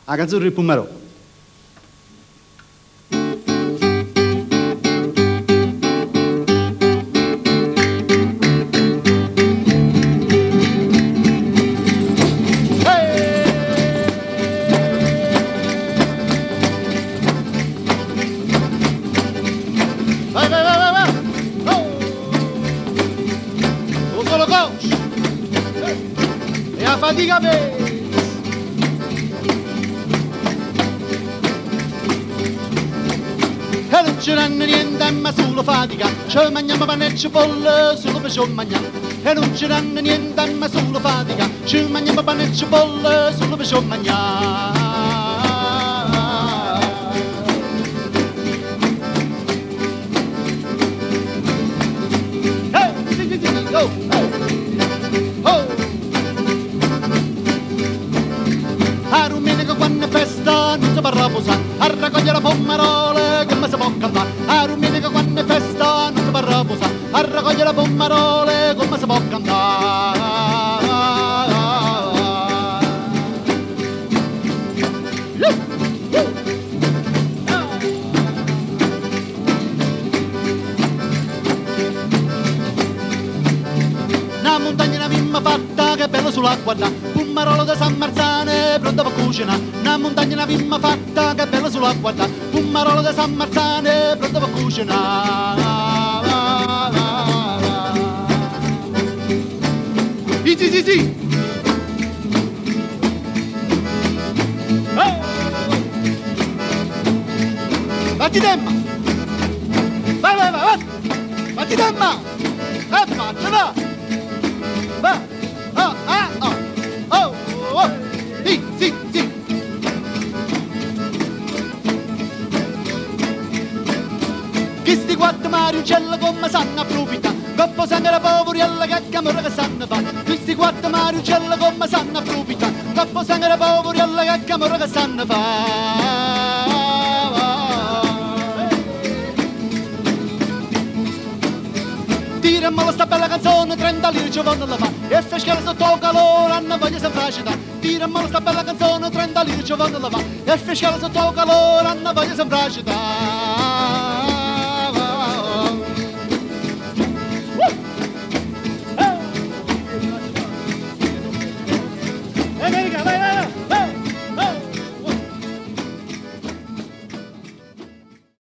La canzone del Pumarò. Fatica per e non c'è niente ma solo fatica, ci mangiamo pane e cipolle solo per mangiare. E non c'è niente ma solo fatica, ci mangiamo pane e cipolle solo per mangiare. A raccogliere la pommarole come si può cantare, a domenica quando è festa non si parla posa, a raccogliere la pommarole come si può cantare. Una montagna una mimma fatta che è bella sulla guarda, Pumarolo da San Marzane pronto per cucinare. Una montagna una mimma fatta che è bella sulla guarda, Pumarolo da San Marzane pronto per cucinare. Sì. Batti temma! Vai! Batti temma! Va! Sì. Chi sti quattro mariucella come sanno approfitta, coppo sangue la poveriella che camera che sanno fa. Chi sti quattro mariucella come sanno approfitta, coppo sangue la poveriella che camera che sanno fa. Tirammo sta bella canzone, 30 lire ci vanno la fa, e fescale sotto calore, hanno voglia se facita. Tirammo sta bella canzone, 30 lire ci vanno la fa, e fescale sotto calore, hanno voglia se facita.